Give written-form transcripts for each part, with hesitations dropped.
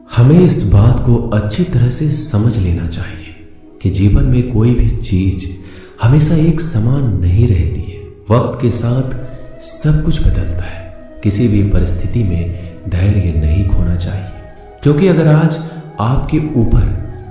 हमें इस बात को अच्छी तरह से समझ लेना चाहिए कि जीवन में कोई भी चीज हमेशा एक समान नहीं रहती है। वक्त के साथ सब कुछ बदलता है। किसी भी परिस्थिति में धैर्य नहीं खोना चाहिए, क्योंकि अगर आज आपके ऊपर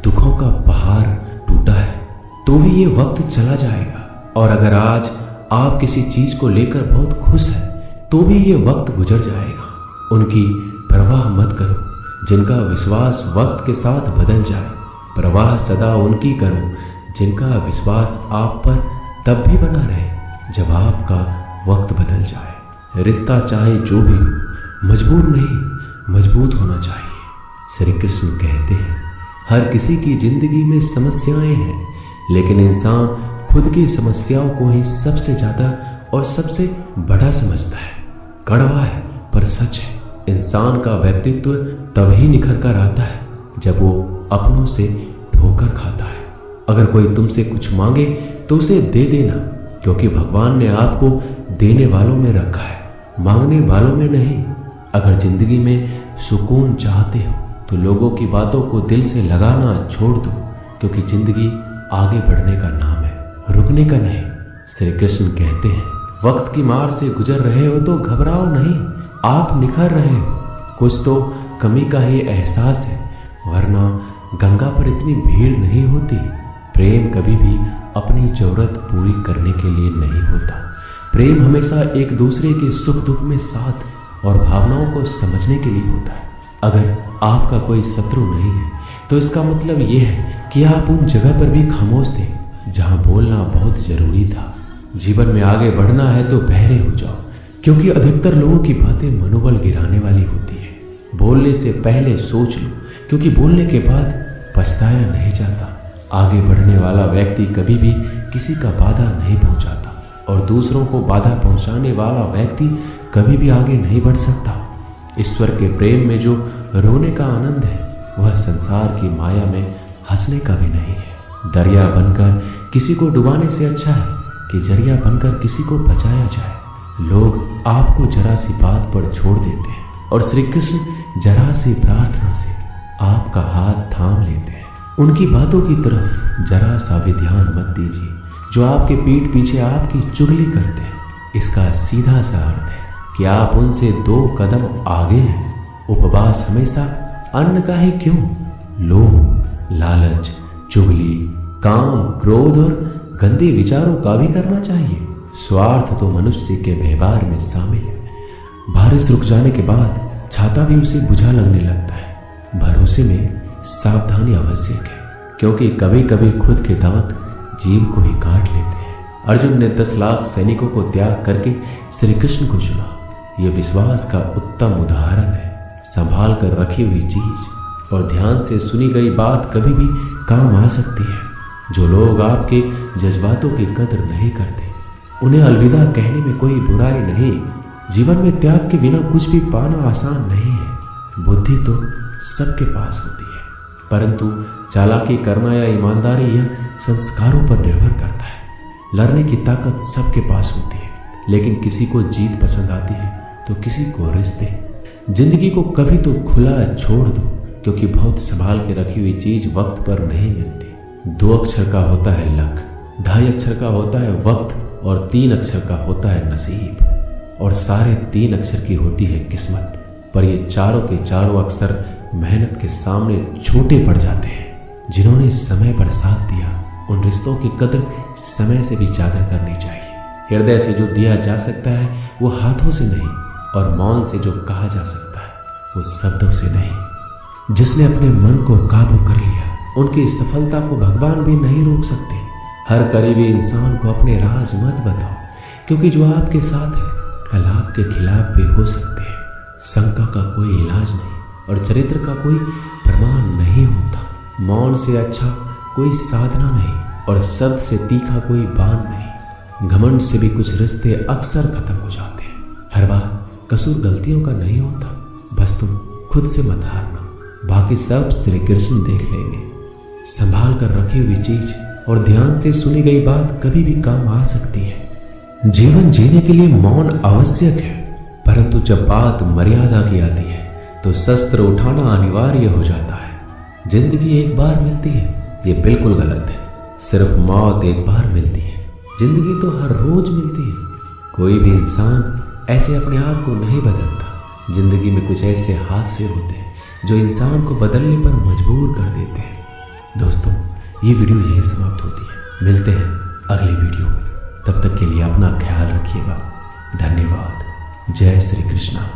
दुखों का पहाड़ टूटा है तो भी ये वक्त चला जाएगा, और अगर आज आप किसी चीज को लेकर बहुत खुश हैं तो भी ये वक्त गुजर जाएगा। उनकी परवाह मत करो जिनका विश्वास वक्त के साथ बदल जाए। परवाह सदा उनकी करो जिनका विश्वास आप पर तब भी बना रहे जब आपका वक्त बदल जाए। रिश्ता चाहे जो भी हो, मजबूर नहीं मजबूत होना चाहिए। श्री कृष्ण कहते हैं, हर किसी की जिंदगी में समस्याएं हैं, लेकिन इंसान खुद की समस्याओं को ही सबसे ज्यादा और सबसे बड़ा समझता है। कड़वा है पर सच है। इंसान का व्यक्तित्व तभी निखर कर आता है जब वो अपनों से ठोकर खाता है। अगर कोई तुमसे कुछ मांगे तो उसे दे देना, क्योंकि भगवान ने आपको देने वालों में रखा है, मांगने वालों में नहीं। अगर जिंदगी में सुकून चाहते हो तो लोगों की बातों को दिल से लगाना छोड़ दो, क्योंकि जिंदगी आगे बढ़ने का नाम है, रुकने का नहीं। श्री कृष्ण कहते हैं, वक्त की मार से गुजर रहे हो तो घबराओ नहीं, आप निखर रहे हो। कुछ तो कमी का ही एहसास है, वरना गंगा पर इतनी भीड़ नहीं होती। प्रेम कभी भी अपनी जरूरत पूरी करने के लिए नहीं होता। प्रेम हमेशा एक दूसरे के सुख दुख में साथ और भावनाओं को समझने के लिए होता है। अगर आपका कोई शत्रु नहीं है तो इसका मतलब यह है कि आप उन जगह पर भी खामोश थे जहां बोलना बहुत जरूरी था। जीवन में आगे बढ़ना है तो बहरे हो जाओ, क्योंकि अधिकतर लोगों की बातें मनोबल गिराने वाली होती है। बोलने से पहले सोच लो, क्योंकि बोलने के बाद पछताया नहीं जाता। आगे बढ़ने वाला व्यक्ति कभी भी किसी का बाधा नहीं पहुंचाता, और दूसरों को बाधा पहुंचाने वाला व्यक्ति कभी भी आगे नहीं बढ़ सकता। ईश्वर के प्रेम में जो रोने का आनंद है वह संसार की माया में हंसने का भी नहीं है। दरिया बनकर किसी को डुबाने से अच्छा है कि जरिया बनकर किसी को बचाया जाए। लोग आपको जरा सी बात पर छोड़ देते हैं, और श्री कृष्ण जरा सी प्रार्थना से आपका हाथ थाम लेते हैं। उनकी बातों की तरफ जरा सा भी ध्यान मत दीजिए जो आपके पीठ पीछे आपकी चुगली करते हैं। इसका सीधा सा अर्थ है कि आप उनसे 2 कदम आगे हैं। उपवास हमेशा अन्न का ही क्यों, लोभ, लालच, चुगली, काम, क्रोध और गंदे विचारों का भी करना चाहिए। स्वार्थ तो मनुष्य के व्यवहार में शामिल है। बारिश रुक जाने के बाद छाता भी उसे बुझा लगने लगता है। भरोसे में सावधानी आवश्यक है, क्योंकि कभी कभी खुद के दांत जीभ को ही काट लेते हैं। अर्जुन ने 10 लाख सैनिकों को त्याग करके श्री कृष्ण को चुना। यह विश्वास का उत्तम उदाहरण है। संभाल कर रखी हुई चीज और ध्यान से सुनी गई बात कभी भी काम आ सकती है। जो लोग आपके जज्बातों की कदर नहीं करते, उन्हें अलविदा कहने में कोई बुराई नहीं। जीवन में त्याग के बिना कुछ भी पाना आसान नहीं है। बुद्धि तो सबके पास होती है, परंतु चालाकी करना या ईमानदारी यह संस्कारों पर निर्भर करता है। लड़ने की ताकत सबके पास होती है, लेकिन किसी को जीत पसंद आती है तो किसी को रिश्ते। जिंदगी को कभी तो खुला छोड़ दो, क्योंकि बहुत संभाल के रखी हुई चीज वक्त पर नहीं मिलती। 2 अक्षर का होता है लक, 2.5 अक्षर का होता है वक्त, और 3 अक्षर का होता है नसीब, और सारे 3 अक्षर की होती है किस्मत। पर ये चारों के चारों अक्षर मेहनत के सामने छोटे पड़ जाते हैं। जिन्होंने समय पर साथ दिया, उन रिश्तों की कदर समय से भी ज्यादा करनी चाहिए। हृदय से जो दिया जा सकता है वो हाथों से नहीं, और मौन से जो कहा जा सकता है वो शब्दों से नहीं। जिसने अपने मन को काबू कर लिया, उनकी सफलता को भगवान भी नहीं रोक सकते। हर करीबी इंसान को अपने राज मत बताओ, क्योंकि जो आपके साथ है कल आपके खिलाफ भी हो सकते हैं। शंका का कोई इलाज नहीं, और चरित्र का कोई प्रमाण नहीं होता। मौन से अच्छा कोई साधना नहीं, और शब्द से तीखा कोई बाण नहीं। घमंड से भी कुछ रिश्ते अक्सर खत्म हो जाते हैं। हर बार कसूर गलतियों का नहीं होता, बस तुम खुद से मत हारना, बाकी सब श्री कृष्ण देख लेंगे। संभाल कर रखी हुई चीज और ध्यान से सुनी गई बात कभी भी काम आ सकती है। जीवन जीने के लिए मौन आवश्यक है, परंतु जब बात मर्यादा की आती है तो शस्त्र उठाना अनिवार्य हो जाता है। जिंदगी एक बार मिलती है, ये बिल्कुल गलत है। सिर्फ मौत एक बार मिलती है। जिंदगी तो हर रोज मिलती है। कोई भी इंसान ऐसे अपने आप को नहीं बदलता। जिंदगी में कुछ ऐसे हादसे होते हैं जो इंसान को बदलने पर मजबूर कर देते हैं। दोस्तों, ये वीडियो यही समाप्त होती है। मिलते हैं अगली वीडियो में। तब तक के लिए अपना ख्याल रखिएगा। धन्यवाद। जय श्री कृष्णा।